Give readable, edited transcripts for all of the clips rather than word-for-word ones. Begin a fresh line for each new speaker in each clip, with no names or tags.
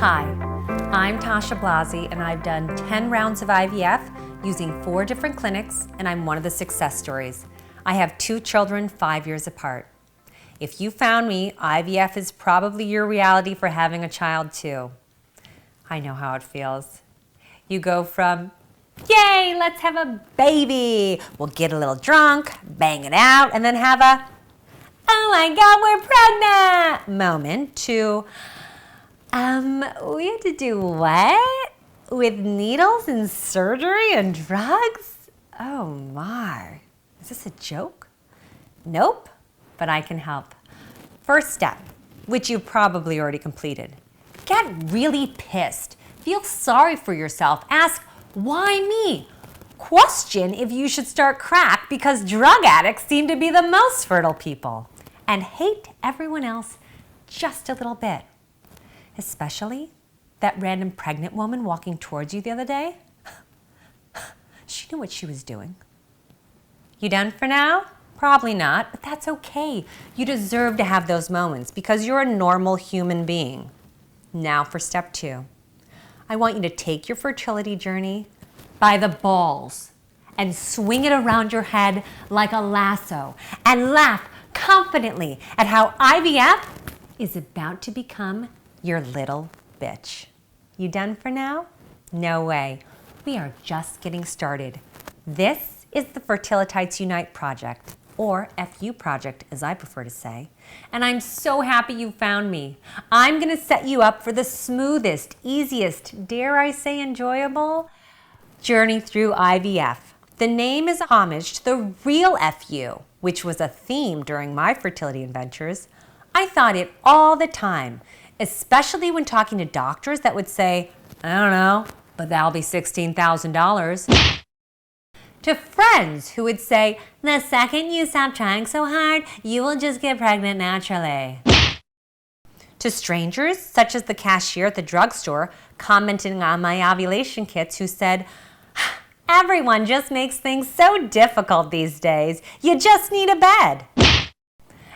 Hi, I'm Tasha Blasi, and I've done 10 rounds of IVF using 4 different clinics, and I'm one of the success stories. I have 2 children 5 years apart. If you found me, IVF is probably your reality for having a child too. I know how it feels. You go from, yay, let's have a baby. We'll get a little drunk, bang it out, and then have a, oh my God, we're pregnant moment to, we had to do what? With needles and surgery and drugs? Oh my, is this a joke? Nope, but I can help. First step, which you probably already completed. Get really pissed. Feel sorry for yourself. Ask, why me? Question if you should start crack because drug addicts seem to be the most fertile people. And hate everyone else just a little bit. Especially that random pregnant woman walking towards you the other day. She knew what she was doing. You done for now? Probably not, but that's okay. You deserve to have those moments because you're a normal human being. Now for step 2. I want you to take your fertility journey by the balls and swing it around your head like a lasso and laugh confidently at how IVF is about to become your little bitch. You done for now? No way. We are just getting started. This is the Fertilitites Unite project, or FU project as I prefer to say, and I'm so happy you found me. I'm gonna set you up for the smoothest, easiest, dare I say enjoyable, journey through IVF. The name is a homage to the real FU, which was a theme during my fertility adventures. I thought it all the time, especially when talking to doctors that would say, I don't know, but that'll be $16,000. To friends who would say, the second you stop trying so hard, you will just get pregnant naturally. To strangers, such as the cashier at the drugstore, commenting on my ovulation kits who said, everyone just makes things so difficult these days. You just need a bed.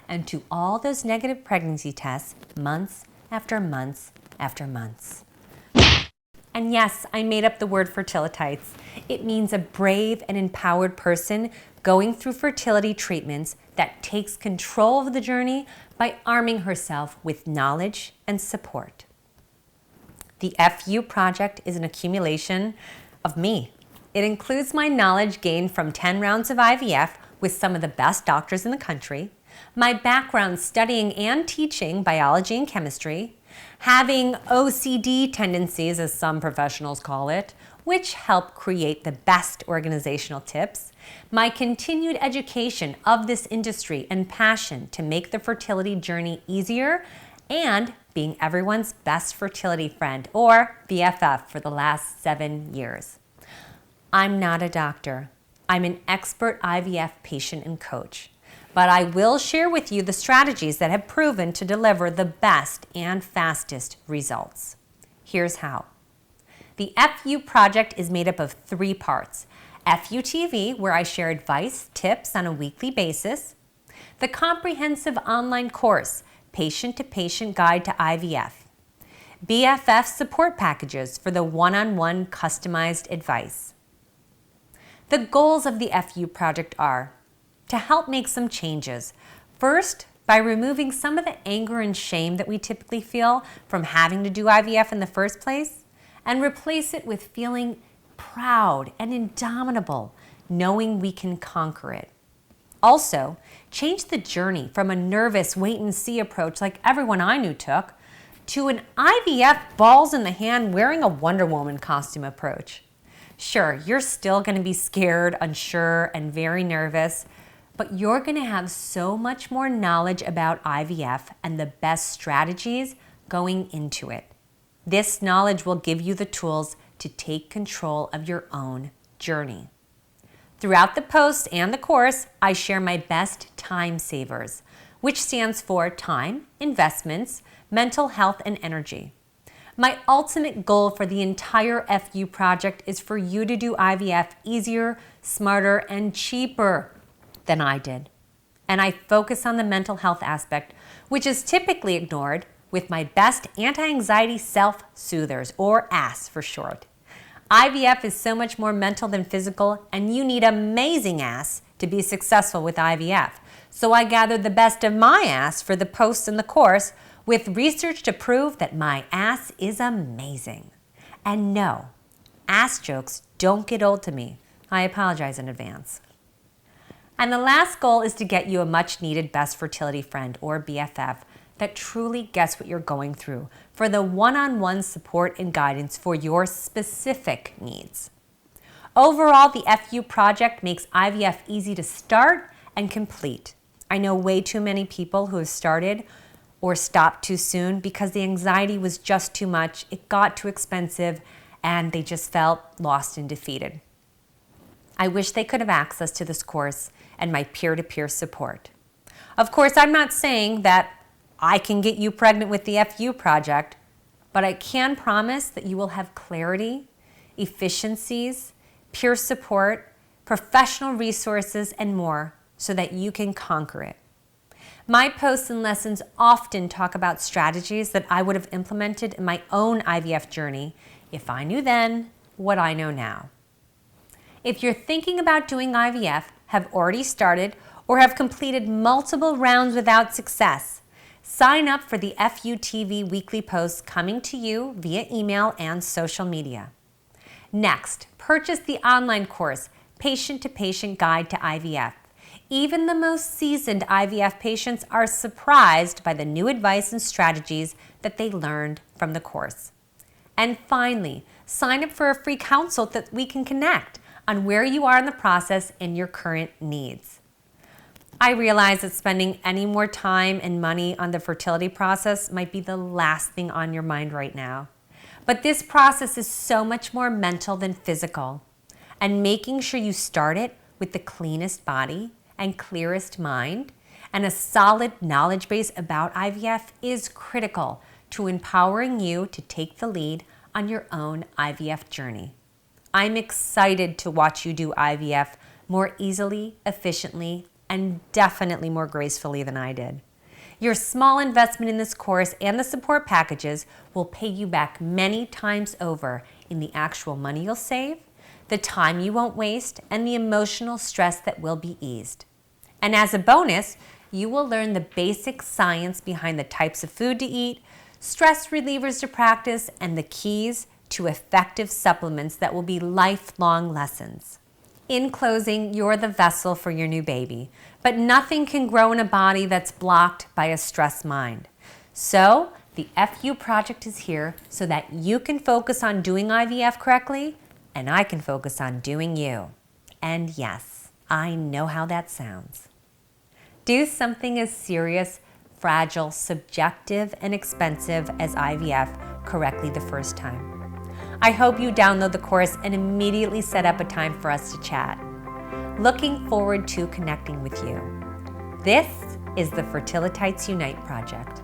And to all those negative pregnancy tests, months after months after months. And yes, I made up the word fertilitites. It means a brave and empowered person going through fertility treatments that takes control of the journey by arming herself with knowledge and support. The FU project is an accumulation of me. It includes my knowledge gained from 10 rounds of IVF with some of the best doctors in the country, my background studying and teaching biology and chemistry, having OCD tendencies, as some professionals call it, which help create the best organizational tips, my continued education of this industry and passion to make the fertility journey easier, and being everyone's best fertility friend, or BFF, for the last 7 years. I'm not a doctor. I'm an expert IVF patient and coach. But I will share with you the strategies that have proven to deliver the best and fastest results. Here's how. The FU project is made up of 3 parts. FUTV, where I share advice, tips on a weekly basis. The comprehensive online course, Patient-to-Patient Guide to IVF. BFF support packages for the one-on-one customized advice. The goals of the FU project are to help make some changes. First, by removing some of the anger and shame that we typically feel from having to do IVF in the first place, and replace it with feeling proud and indomitable, knowing we can conquer it. Also, change the journey from a nervous wait-and-see approach like everyone I knew took, to an IVF balls in the hand wearing a Wonder Woman costume approach. Sure, you're still gonna be scared, unsure, and very nervous, but you're going to have so much more knowledge about IVF and the best strategies going into it. This knowledge will give you the tools to take control of your own journey. Throughout the post and the course, I share my best time savers, which stands for time, investments, mental health, and energy. My ultimate goal for the entire FU project is for you to do IVF easier, smarter, and cheaper than I did. And I focus on the mental health aspect, which is typically ignored with my best anti-anxiety self-soothers, or ASS for short. IVF is so much more mental than physical, and you need amazing ASS to be successful with IVF. So I gathered the best of my ASS for the posts in the course with research to prove that my ASS is amazing. And no, ASS jokes don't get old to me. I apologize in advance. And the last goal is to get you a much needed best fertility friend, or BFF, that truly gets what you're going through for the one-on-one support and guidance for your specific needs. Overall, the FU project makes IVF easy to start and complete. I know way too many people who have started or stopped too soon because the anxiety was just too much, it got too expensive, and they just felt lost and defeated. I wish they could have access to this course and my peer-to-peer support. Of course, I'm not saying that I can get you pregnant with the FU project, but I can promise that you will have clarity, efficiencies, peer support, professional resources, and more so that you can conquer it. My posts and lessons often talk about strategies that I would have implemented in my own IVF journey if I knew then what I know now. If you're thinking about doing IVF, have already started, or have completed multiple rounds without success, sign up for the FUTV weekly posts coming to you via email and social media. Next, purchase the online course, Patient-to-Patient Guide to IVF. Even the most seasoned IVF patients are surprised by the new advice and strategies that they learned from the course. And finally, sign up for a free consult that we can connect on where you are in the process and your current needs. I realize that spending any more time and money on the fertility process might be the last thing on your mind right now. But this process is so much more mental than physical. And making sure you start it with the cleanest body and clearest mind and a solid knowledge base about IVF is critical to empowering you to take the lead on your own IVF journey. I'm excited to watch you do IVF more easily, efficiently, and definitely more gracefully than I did. Your small investment in this course and the support packages will pay you back many times over in the actual money you'll save, the time you won't waste, and the emotional stress that will be eased. And as a bonus, you will learn the basic science behind the types of food to eat, stress relievers to practice, and the keys to effective supplements that will be lifelong lessons. In closing, you're the vessel for your new baby, but nothing can grow in a body that's blocked by a stressed mind. So, the FU project is here so that you can focus on doing IVF correctly, and I can focus on doing you. And yes, I know how that sounds. Do something as serious, fragile, subjective, and expensive as IVF correctly the first time. I hope you download the course and immediately set up a time for us to chat. Looking forward to connecting with you. This is the Fertilitites Unite project.